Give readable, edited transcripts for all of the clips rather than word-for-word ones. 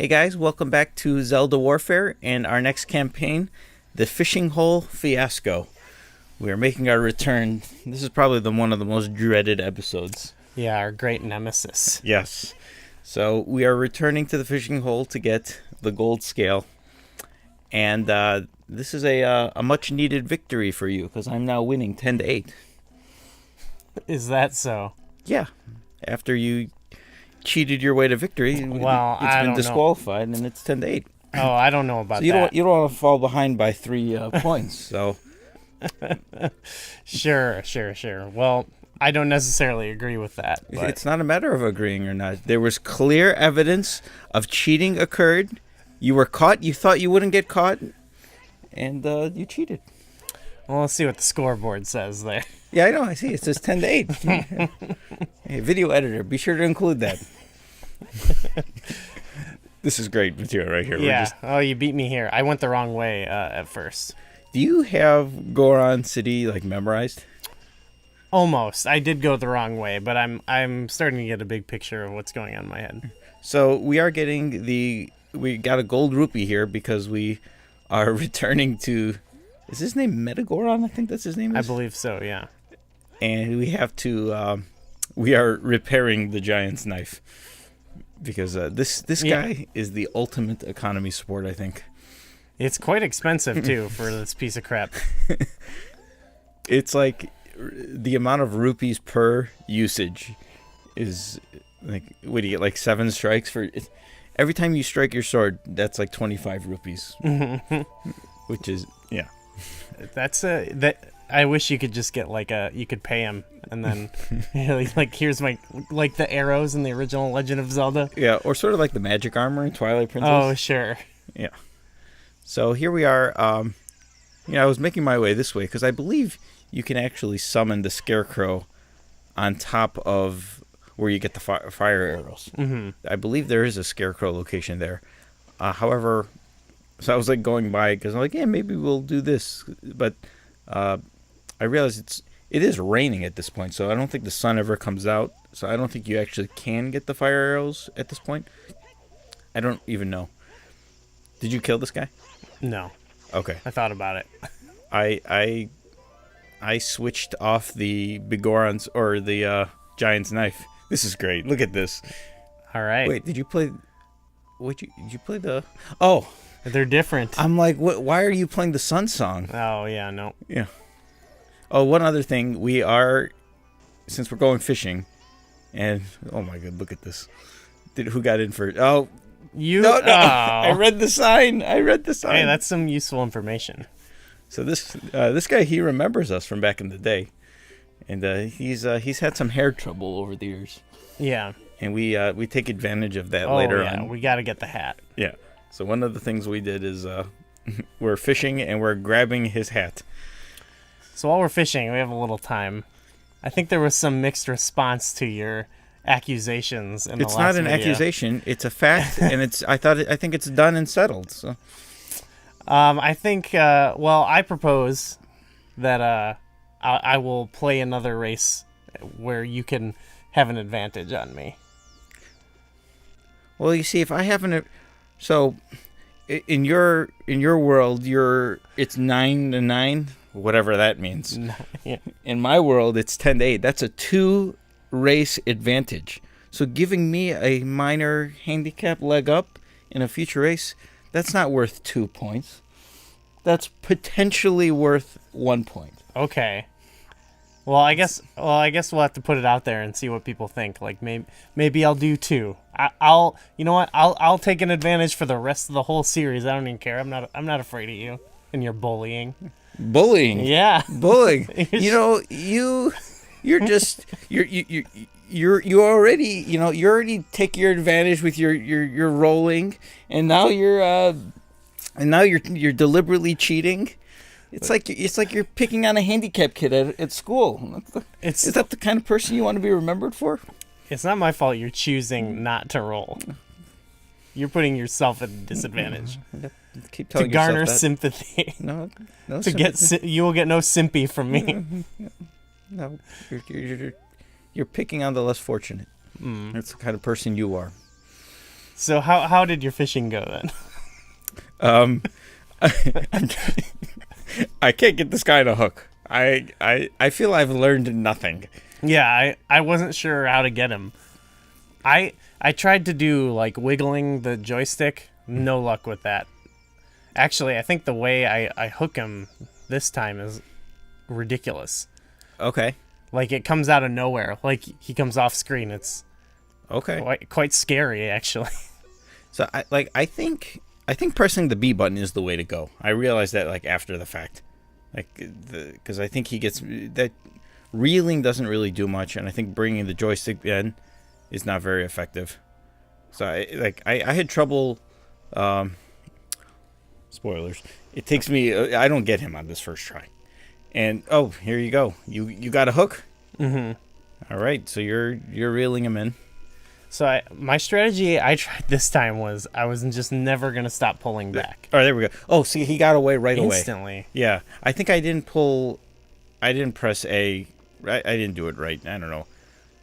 Hey guys, welcome back to Zelda Warfare and our next campaign, the Fishing Hole Fiasco. We are making our return. This is probably one of the most dreaded episodes. Yeah, our great nemesis. Yes. So we are returning to the fishing hole to get the gold scale. And this is a much needed victory for you because I'm now winning 10-8. Is that so? Yeah. After you cheated your way to victory, Well, it's I been don't disqualified and it's 10-8. Oh, I don't know about So you that. don't want to fall behind by 3 points. So Sure. Well, I don't necessarily agree with that. But it's not a matter of agreeing or not. There was clear evidence of cheating occurred. You were caught. You thought you wouldn't get caught, and you cheated. well, let's see what the scoreboard says there. Yeah, I know. I see. It says 10-8. Hey, video editor, be sure to include that. This is great material right here. Yeah. Oh, you beat me here. I went the wrong way at first. Do you have Goron City memorized? Almost. I did go the wrong way, but I'm starting to get a big picture of what's going on in my head. So we are getting we got a gold rupee here because we are returning to. Is his name Metagoron? I think that's his name. I believe so. Yeah. And we have to. We are repairing the giant's knife because this guy is the ultimate economy sport. I think It's quite expensive too for this piece of crap. it's like the amount of rupees per usage is like. What do you get? Like 7 strikes for. Every time you strike your sword, that's like 25 rupees, which is yeah. That's that. I wish you could just get you could pay him and then like here's my the arrows in the original Legend of Zelda. Yeah, or sort of like the magic armor in Twilight Princess. Oh, sure. Yeah. So here we are. I was making my way this way because I believe you can actually summon the Scarecrow on top of where you get the fire arrows. Mm-hmm. I believe there is a Scarecrow location there. However, so I was going by because I'm yeah, maybe we'll do this, but I realized it is raining at this point, so I don't think the sun ever comes out. So I don't think you actually can get the fire arrows at this point. I don't even know. Did you kill this guy? No. Okay. I thought about it. I switched off the Bigorons or the giant's knife. This is great. Look at this. All right. Wait, did you play? Did you play the? Oh, they're different. I'm like, what? Why are you playing the Sun Song? Oh yeah, no. Yeah. Oh, one other thing. Since we're going fishing, and oh my god, look at this. Who got in first? Oh, you. No. Oh. I read the sign. Hey, that's some useful information. So this guy, he remembers us from back in the day, and he's had some hair trouble over the years. Yeah. And we take advantage of that later on. We got to get the hat. Yeah. So one of the things we did is we're fishing and we're grabbing his hat. So while we're fishing, we have a little time. I think there was some mixed response to your accusations in the last video. It's not an accusation. It's a fact, and I think it's done and settled. So. I think. I propose that I will play another race where you can have an advantage on me. Well, you see, if I haven't, so in your world, it's 9-9, whatever that means. Yeah. In my world, it's 10-8. That's a 2 race advantage. So giving me a minor handicap leg up in a future race, that's not worth 2 points. That's potentially worth 1 point. Okay. Well, I guess we'll have to put it out there and see what people think. Like maybe I'll do 2. You know what? I'll take an advantage for the rest of the whole series. I don't even care. I'm not afraid of you and your bullying. Bullying. Yeah. Bullying. You already take your advantage with your rolling, and now you're deliberately cheating. It's like you're picking on a handicap kid at school. Is that the kind of person you want to be remembered for? It's not my fault you're choosing not to roll. You're putting yourself at a disadvantage. Keep telling to garner yourself that. sympathy. No to sympathy. get you will get no simpy from me. No, you're picking on the less fortunate. That's the kind of person you are. So how did your fishing go then? Um, I can't get this guy to hook. I feel I've learned nothing. Yeah, I wasn't sure how to get him. I tried to do like wiggling the joystick. No luck with that. Actually, I think the way I hook him this time is ridiculous. Okay. Like it comes out of nowhere. Like he comes off screen. It's Okay. quite scary actually. So I think pressing the B button is the way to go. I realized that like after the fact, like because I think he gets that reeling doesn't really do much, and I think bringing the joystick in is not very effective. So I had trouble. Spoilers. It takes me. I don't get him on this first try, and oh, here you go. You got a hook. Mm-hmm. All right, so you're reeling him in. So my strategy I tried this time was I was just never gonna stop pulling back. All right, there we go. Oh, see, he got away right away. Instantly. Yeah, I think I didn't press A. I didn't do it right. I don't know.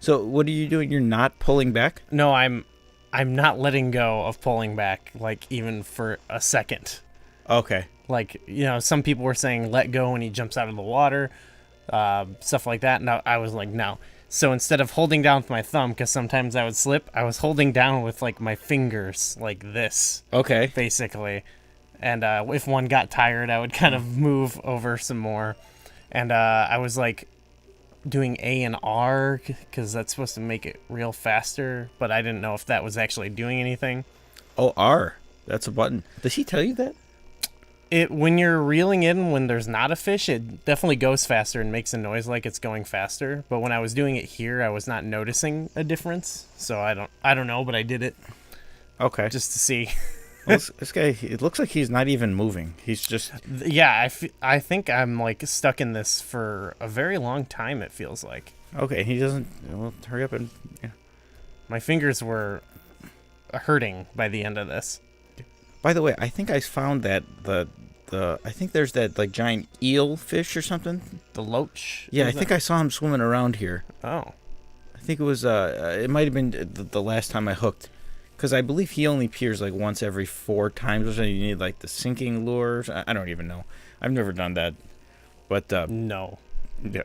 So what are you doing? You're not pulling back? No, I'm not letting go of pulling back, like even for a second. Okay. Like, some people were saying let go when he jumps out of the water, stuff like that. And I was like, no. So instead of holding down with my thumb, because sometimes I would slip, I was holding down with like my fingers like this. Okay. Basically. And if one got tired, I would kind of move over some more. And I was like doing A and R because that's supposed to make it reel faster, but I didn't know if that was actually doing anything. Oh, R. That's a button. Does he tell you that? When you're reeling in when there's not a fish, it definitely goes faster and makes a noise like it's going faster. But when I was doing it here, I was not noticing a difference. So I don't know, but I did it. Okay. Just to see. Well, this guy, it looks like he's not even moving. He's just... Yeah, I think I'm like stuck in this for a very long time, it feels like. Okay, he doesn't... Well, hurry up and... Yeah. My fingers were hurting by the end of this. By the way, I think I found that I think there's that like giant eel fish or something. The loach? Yeah, I think I saw him swimming around here. Oh. I think it was it might have been the last time I hooked, because I believe he only appears like once every 4 times or so. You need like the sinking lures. I don't even know. I've never done that, but no. Yeah.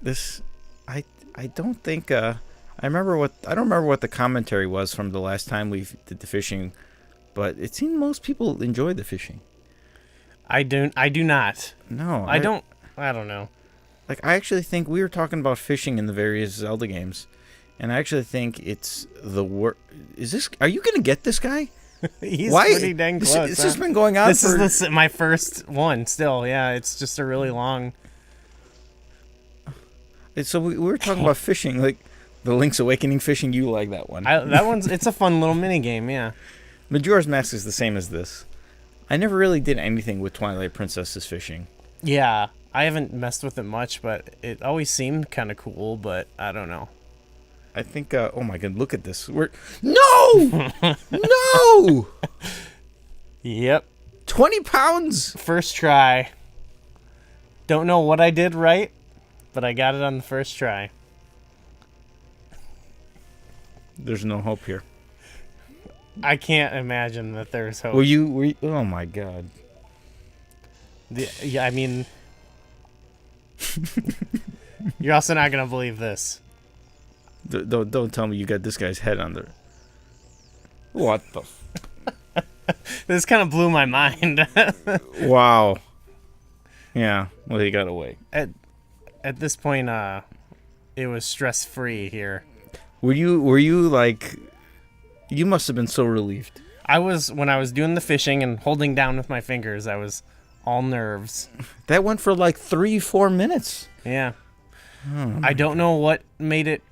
This I don't think I don't remember what the commentary was from the last time we did the fishing. But it seemed most people enjoy the fishing. I do not. No. I don't know. Like, I actually think we were talking about fishing in the various Zelda games. And I actually think it's the worst. Are you going to get this guy? He's pretty dang close. This has been going on This is my first one still. Yeah, it's just a really long. So we were talking about fishing. Like, the Link's Awakening fishing. You like that one. It's a fun little mini game, yeah. Majora's Mask is the same as this. I never really did anything with Twilight Princess's fishing. Yeah, I haven't messed with it much, but it always seemed kind of cool, but I don't know. I think, oh my god, look at this. No! No! Yep. 20 pounds! First try. Don't know what I did right, but I got it on the first try. There's no hope here. I can't imagine that there's hope. Were you oh my god. Yeah, I mean, you're also not going to believe this. Don't tell me you got this guy's head on there. What the This kind of blew my mind. Wow. Yeah, well, he got away. At this point, it was stress-free here. Were you like... You must have been so relieved. When I was doing the fishing and holding down with my fingers, I was all nerves. That went for like 3-4 minutes. Yeah. I don't know what made it,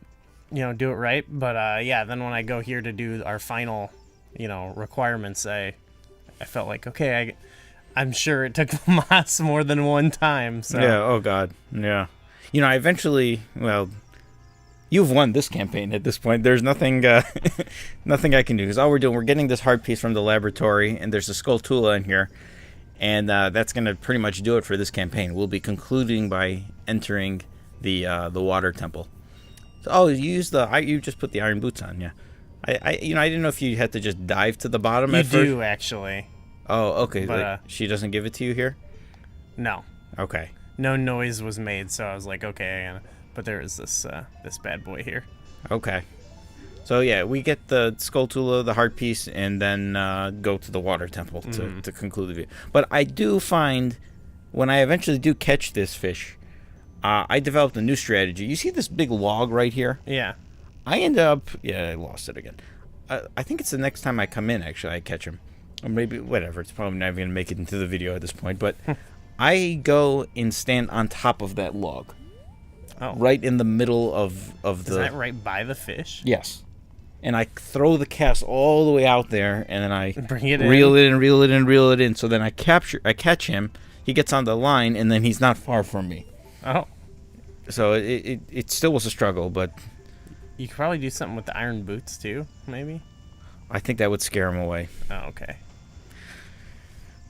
do it right, but yeah, then when I go here to do our final, requirements, I felt like, okay, I'm sure it took Mas more than one time. So. Yeah, oh god. Yeah. I eventually, well, you've won this campaign at this point. There's nothing nothing I can do. Because all we're getting this heart piece from the laboratory, and there's a Skulltula in here. And that's going to pretty much do it for this campaign. We'll be concluding by entering the water temple. So, you just put the iron boots on, yeah. I didn't know if you had to just dive to the bottom You at first. do actually. Oh, okay. But, Like, she doesn't give it to you here? No, Okay. no noise was made, so I was like, okay. But there is this this bad boy here. Okay. So yeah, we get the Skulltula, the heart piece, and then go to the water temple to conclude the video. But I do find, when I eventually do catch this fish, I developed a new strategy. You see this big log right here? Yeah. I end up... Yeah, I lost it again. I think it's the next time I come in, actually, I catch him. Or maybe, whatever. It's probably not even going to make it into the video at this point. But I go and stand on top of that log. Oh. Right in the middle of the... Is that right by the fish? Yes. And I throw the cast all the way out there, and then I Bring it in. reel it in, reel it in, reel it in. So then I catch him. He gets on the line, and then he's not far from me. Oh. So it still was a struggle, but You could probably do something with the iron boots too, maybe. I think that would scare him away. Oh, okay.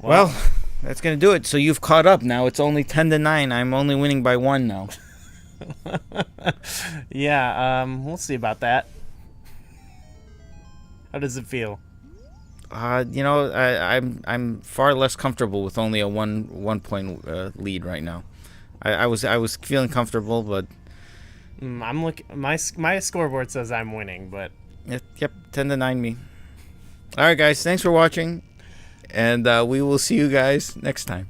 Well, that's gonna do it. So you've caught up now. It's only 10-9. I'm only winning by 1 now. Yeah. We'll see about that. How does it feel? I'm far less comfortable with only a one point lead right now. I was feeling comfortable, but I'm looking. My scoreboard says I'm winning, but yep, 10-9 me. All right, guys, thanks for watching, and we will see you guys next time.